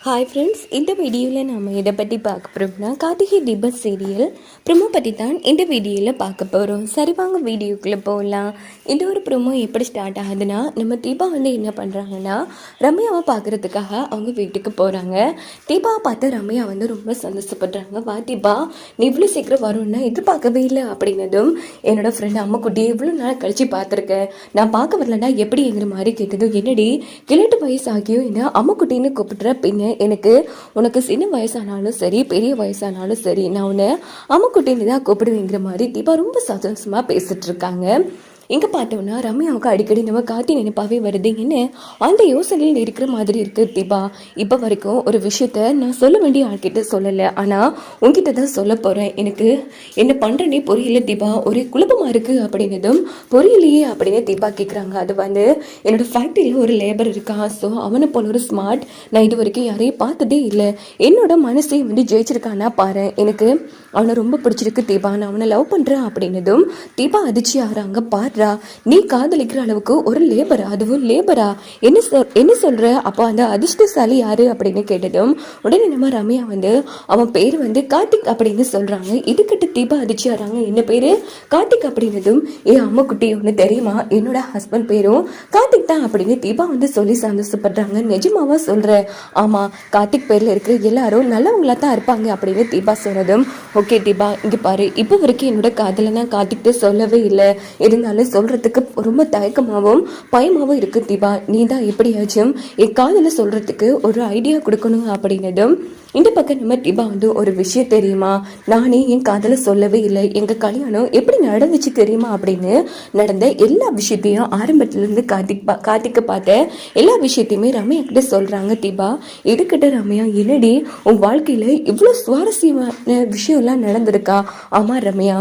Hi friends, இந்த வீடியோவில் நாம் இதை பற்றி பார்க்க போகிறோம்னா கார்த்திகை தீபம் சீரியல் ப்ரொமோ பற்றி தான் இந்த வீடியோவில் பார்க்க போகிறோம். சரி வாங்க வீடியோக்குள்ளே போகலாம். இந்த ஒரு ப்ரொமோ எப்படி ஸ்டார்ட் ஆகுதுன்னா, நம்ம தீபா என்ன பண்ணுறாங்கன்னா ரம்யாவை பார்க்குறதுக்காக அவங்க வீட்டுக்கு போகிறாங்க. தீபாவை பார்த்து ரம்யா ரொம்ப சந்தோஷப்படுறாங்க. வா தீபா, நீ இவ்வளோ சீக்கிரம் வரும்னா எதிர்பார்க்கவே இல்லை அப்படின்னதும், என்னோட ஃப்ரெண்டு அம்மாக்குட்டியை இவ்வளோ நாள் கழித்து பார்த்துருக்கேன், நான் பார்க்க வரலன்னா எப்படிங்கிற மாதிரி கேட்டதும், என்னடி கிழட்டு வயசு ஆகியும் என்ன அம்மாக்குட்டின்னு கூப்பிட்ற, பின்ன எனக்கு உனக்கு சின்ன வயசானாலும் சரி பெரிய வயசானாலும் சரி நான் உன்னை அம்முக்குட்டின்னு தான் கூப்பிடுவேங்கிற மாதிரி தீபா ரொம்ப சந்தோஷமா பேசிட்டு இருக்காங்க. இங்கே பார்த்தோம்னா ரம்யாவுக்கு அடிக்கடி நம்ம கார்த்தி நினைப்பாவே வருது. என்ன அந்த யோசனையில் இருக்கிற மாதிரி இருக்குது தீபா. இப்போ வரைக்கும் ஒரு விஷயத்த நான் சொல்ல வேண்டிய ஆள்கிட்ட சொல்லலை, ஆனால் உங்ககிட்ட தான் சொல்ல போகிறேன். எனக்கு என்ன பண்ணுறேனே புரியல தீபா, ஒரே குழப்பமாக இருக்குது அப்படின்னதும், புரியலையே அப்படின்னு தீபா கேட்குறாங்க. அது என்னோடய ஃபேக்ட்ரியில் ஒரு லேபர் இருக்கான். ஸோ அவனை போல ஒரு ஸ்மார்ட் நான் இது வரைக்கும் யாரையும் பார்த்ததே இல்லை. என்னோட மனசை ஜெயிச்சிருக்கானா பாரு, எனக்கு அவனை ரொம்ப பிடிச்சிருக்கு தீபா, நான் அவனை லவ் பண்ணுறேன் அப்படின்னதும் தீபா அதிர்ச்சி ஆகிறாங்க. பாடுறா, நீ காதலிக்கிற அளவுக்கு ஒரு லேபரா, அதுவும் லேபரா, என்ன சொல்ற, அப்போ அந்த அதிர்ஷ்டசாலி யாரு அப்படின்னு கேட்டதும் உடனே நம்ம ரம்யா அவன் பேர் கார்த்திக் அப்படின்னு சொல்றாங்க. இதுக்கிட்ட தீபா அதிர்ச்சி ஆகிறாங்க. என்ன பேரு கார்த்திக் அப்படின்னதும், அம்மா குட்டி ஒன்று தெரியுமா, என்னோட ஹஸ்பண்ட் பேரும் கார்த்திக் தான் அப்படின்னு தீபா சொல்லி சந்தோஷப்படுறாங்க. நிஜமாவா சொல்ற? ஆமா, கார்த்திக் பேர்ல இருக்கிற எல்லாரும் நல்லவங்களா தான் இருப்பாங்க அப்படின்னு தீபா சொன்னதும், ஓகே தீபா, இங்கே பாரு, இப்போ வரைக்கும் என்னோட காதலை நான் கார்த்திக்கிட்ட சொல்லவே இல்லை, இருந்தாலும் சொல்றதுக்கு ரொம்ப தயக்கமாகவும் பயமாகவும் இருக்கு தீபா, நீ தான் எப்படியாச்சும் என் காதலை சொல்றதுக்கு ஒரு ஐடியா கொடுக்கணும் அப்படின்னதும், இந்த பக்கம் நம்ம தீபா ஒரு விஷயம் தெரியுமா, நானே என் காதலை சொல்லவே இல்லை, எங்க கல்யாணம் எப்படி நடந்துச்சு தெரியுமா அப்படின்னு நடந்த எல்லா விஷயத்தையும் ஆரம்பத்திலிருந்து கார்த்திக்க பார்த்த எல்லா விஷயத்தையுமே ரம்யா கிட்ட சொல்றாங்க. தீபா இதுக்கிட்ட ரம்யா, என்னடி உன் வாழ்க்கையில இவ்வளவு சுவாரஸ்யமான விஷயம்லாம் நடந்திருக்கா? ஆமா ரம்யா,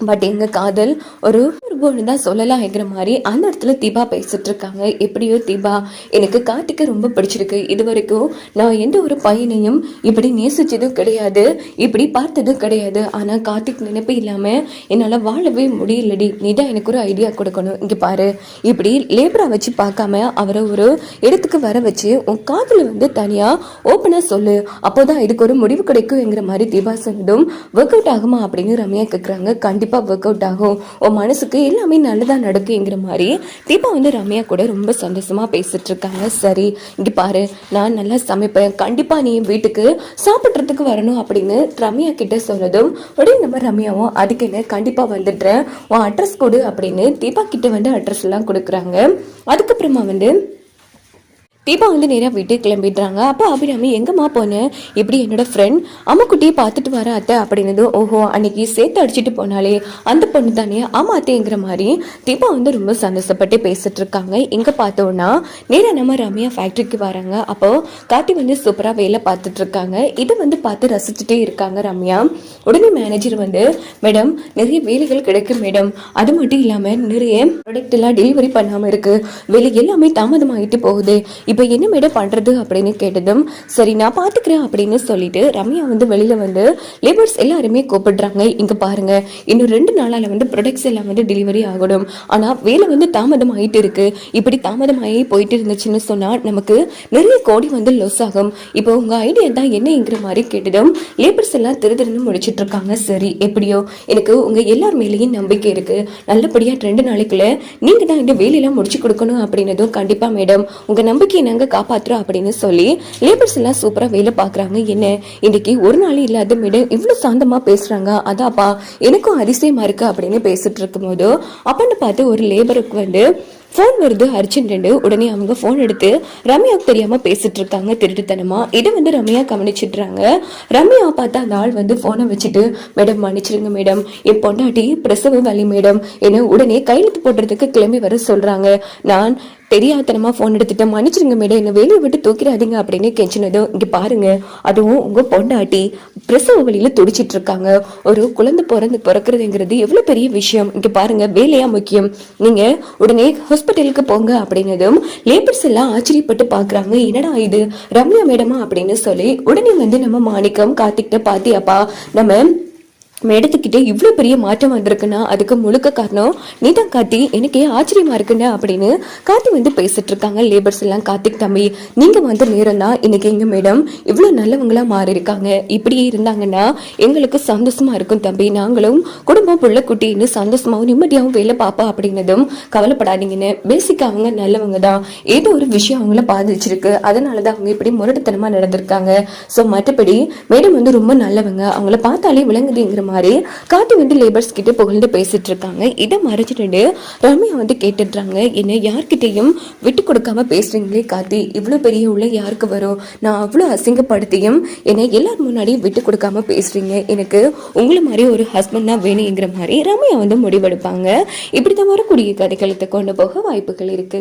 பட் எங்கள் காதல் ஒரு பொண்ணு தான் சொல்லலாம்ங்கிற மாதிரி அந்த இடத்துல தீபா பேசிட்டு இருக்காங்க. எப்படியோ தீபா, எனக்கு கார்த்திகை ரொம்ப பிடிச்சிருக்கு. இது வரைக்கும் நான் எந்த ஒரு பையனையும் இப்படி நேசிச்சதும் கிடையாது, இப்படி பார்த்ததும் கிடையாது. ஆனால் கார்த்திக் நினைப்பு இல்லாமல் என்னால் வாழவே முடியலடி, நீ தான் எனக்கு ஒரு ஐடியா கொடுக்கணும். இங்கே பாரு, இப்படி லேபரா வச்சு பார்க்காம அவரை ஒரு இடத்துக்கு வர வச்சு உன் காதலை தனியாக ஓப்பனாக சொல்லு, அப்போதான் இதுக்கு ஒரு முடிவு கிடைக்கும்ங்கிற மாதிரி தீபா சொன்னதும், ஒர்க் அவுட் ஆகுமா அப்படின்னு ரம்யா கேட்குறாங்க. கண்டிப்பாக ஒர்க் அவுட் ஆகும், உன் மனசுக்கு எல்லாமே நல்லதா நடக்குங்கிற மாதிரி தீபா ரம்யா கூட ரொம்ப சந்தோஷமா பேசிட்டு இருக்காங்க. சரி இங்க பாரு, நான் நல்லா சமைப்பேன், கண்டிப்பா நீ வீட்டுக்கு சாப்பிட்றதுக்கு வரணும் அப்படின்னு ரம்யா கிட்ட சொன்னதும், உடனே நம்ம ரம்யாவும் அதுக்கு என்ன கண்டிப்பா வந்துடுறேன், உன் அட்ரஸ் கொடு அப்படின்னு தீபா கிட்ட அட்ரஸ் எல்லாம் கொடுக்குறாங்க. அதுக்கப்புறமா தீபா நேராக வீட்டுக்கு கிளம்பிடுறாங்க. அப்போ அபிராமி, எங்கம்மா போனேன், இப்படி என்னோட ஃப்ரெண்ட் அம்மாக்குட்டியை பார்த்துட்டு வர அத்தை அப்படின்னது, ஓஹோ அன்னைக்கு சேர்த்து அடிச்சுட்டு போனாலே அந்த பொண்ணு தானே, ஆமா அத்தைங்கிற மாதிரி தீபா ரொம்ப சந்தோஷப்பட்டு பேசிட்டு இருக்காங்க. இங்கே பார்த்தோன்னா நேராக நம்ம ரம்யா ஃபேக்ட்ரிக்கு வராங்க. அப்போ கார்த்தி சூப்பராக வேலை பார்த்துட்டு இருக்காங்க. இதை பார்த்து ரசிச்சுட்டே இருக்காங்க ரம்யா. உடனே மேனேஜர் மேடம் நிறைய வேலைகள் கிடைக்கும் மேடம், அது மட்டும் இல்லாமல் நிறைய ப்ராடக்ட் எல்லாம் டெலிவரி பண்ணாமல் இருக்கு, வேலை எல்லாமே தாமதமாகிட்டு போகுது, இப்போ என்ன மேடம் பண்ணுறது அப்படின்னு கேட்டதும், சரி நான் பார்த்துக்கிறேன் அப்படின்னு சொல்லிட்டு ரம்யா வெளியில் லேபர்ஸ் எல்லாருமே கூப்பிடுறாங்க. இங்கே பாருங்க, இன்னும் 2 நாளால் ப்ராடக்ட்ஸ் எல்லாம் டெலிவரி ஆகணும், ஆனால் வேலை தாமதம் ஆகிட்டு இருக்கு, இப்படி தாமதமாகி போயிட்டு இருந்துச்சுன்னு சொன்னால் நமக்கு நிறைய கோடி லாஸ் ஆகும், இப்போ உங்கள் ஐடியா தான் என்னங்கிற மாதிரி கேட்டதும், லேபர்ஸ் எல்லாம் திருன்னு முடிச்சுட்டு இருக்காங்க. சரி எப்படியோ எனக்கு உங்கள் எல்லார் மேலேயும் நம்பிக்கை இருக்கு, நல்லபடியாக 2 நாளைக்குள்ள நீங்கள் தான் இந்த வேலையெல்லாம் முடிச்சு கொடுக்கணும் அப்படின்னதும், கண்டிப்பாக மேடம் உங்கள் நம்பிக்கை நாங்க காப்பாத்துறோம் அப்படின்னு சொல்லி லேபர்ஸ் எல்லாம் சூப்பரா வேலை பாக்குறாங்க. என்ன இன்னைக்கு ஒரு நாள் இல்லாத மேடம் இவ்வளவு சாந்தமா பேசுறாங்க, அதாப்பா எனக்கும் அதிசயமா இருக்கு அப்படின்னு பேசிட்டு இருக்கும் போது அப்பன்னு பார்த்து ஒரு லேபருக்கு ஃபோன் வருது அர்ஜென்ட். உடனே அவங்க ஃபோன் எடுத்து ரம்யாவுக்கு தெரியாம பேசிட்டு இருக்காங்க திருட்டுத்தனமா. இதை ரம்யா கவனிச்சிடுறாங்க. ரம்யா பார்த்தா அந்த ஆள் ஃபோனை வச்சுட்டு, மேடம் மன்னிச்சிருங்க மேடம், என் பொண்டாட்டி பிரசவ வலி மேடம், என்ன உடனே கையெழுத்து போடுறதுக்கு கிளம்பி வர சொல்றாங்க, நான் தெரியாதனமா ஃபோன் எடுத்துட்டு மன்னிச்சிருங்க மேடம், என்ன வேலையை விட்டு தூக்கிடாதீங்க அப்படின்னு கெஞ்சினதும், இங்க பாருங்க அதுவும் உங்க பொண்டாட்டி பிரசவ வழியில துடிச்சிட்டு இருக்காங்க, ஒரு குழந்தை பிறக்கிறதுங்கிறது எவ்வளவு பெரிய விஷயம், இங்க பாருங்க வேலையா முக்கியம், நீங்க உடனே ஹாஸ்பிட்டலுக்கு போங்க அப்படின்னதும் லேபர்ஸ் எல்லாம் ஆச்சரியப்பட்டு பாக்குறாங்க. என்னடா இது ரம்யா மேடமா அப்படின்னு சொல்லி உடனே நம்ம மாணிக்கம் கார்த்திக்கிட்ட பாத்தியாப்பா, நம்ம மேடத்துக்கிட்ட இவ்வளோ பெரிய மாற்றம் வந்திருக்குன்னா அதுக்கு முழுக்க காரணம் நீ தான் கார்த்தி, எனக்கே ஆச்சரியமா இருக்குன்னு அப்படின்னு கார்த்தி வந்து பேசிட்டு இருக்காங்க. லேபர்ஸ் எல்லாம் கார்த்திக் தம்பி, நீங்க வந்து நேரம் தான் இன்னைக்கு எங்க மேடம் இவ்வளோ நல்லவங்களா மாறி இருக்காங்க. இப்படியே இருந்தாங்கன்னா எங்களுக்கு சந்தோஷமா இருக்கும் தம்பி. நாங்களும் குடும்பம் புள்ள குட்டின்னு சந்தோஷமாவும் நிம்மதியாகவும் வேலை பாப்பா அப்படின்னதும் கவலைப்படாதீங்கன்னு. பேசிக்கா அவங்க நல்லவங்க தான், ஏதோ ஒரு விஷயம் அவங்கள பாதிச்சிருக்கு, அதனாலதான் அவங்க இப்படி முரட்டுத்தனமா நடந்திருக்காங்க. ஸோ மற்றபடி மேடம் வந்து ரொம்ப நல்லவங்க, அவங்கள பார்த்தாலே விளங்குதுங்கிற மாதிரி கார்த்தி வந்து லேபர்ஸ் கிட்ட புகழ்ந்து பேசிட்டு இருக்காங்க. இதை மறைச்சிட்டு ரம்யா வந்து கேட்டுடுறாங்க, என்ன யார்கிட்டையும் விட்டு கொடுக்காம பேசுறீங்களே கார்த்தி, இவ்வளவு பெரிய உள்ள யாருக்கு வரும்? நான் அவ்வளவு அசிங்கப்படுத்தியும் என்னை எல்லாரும் முன்னாடியும் விட்டு கொடுக்காம பேசுறீங்க, எனக்கு உங்களை மாதிரி ஒரு ஹஸ்பண்ட் தான் வேணுங்கிற மாதிரி ரம்யா வந்து முடிவெடுப்பாங்க. இப்படிதான் வரக்கூடிய கதைகளுக்கு கொண்டு போக வாய்ப்புகள் இருக்கு.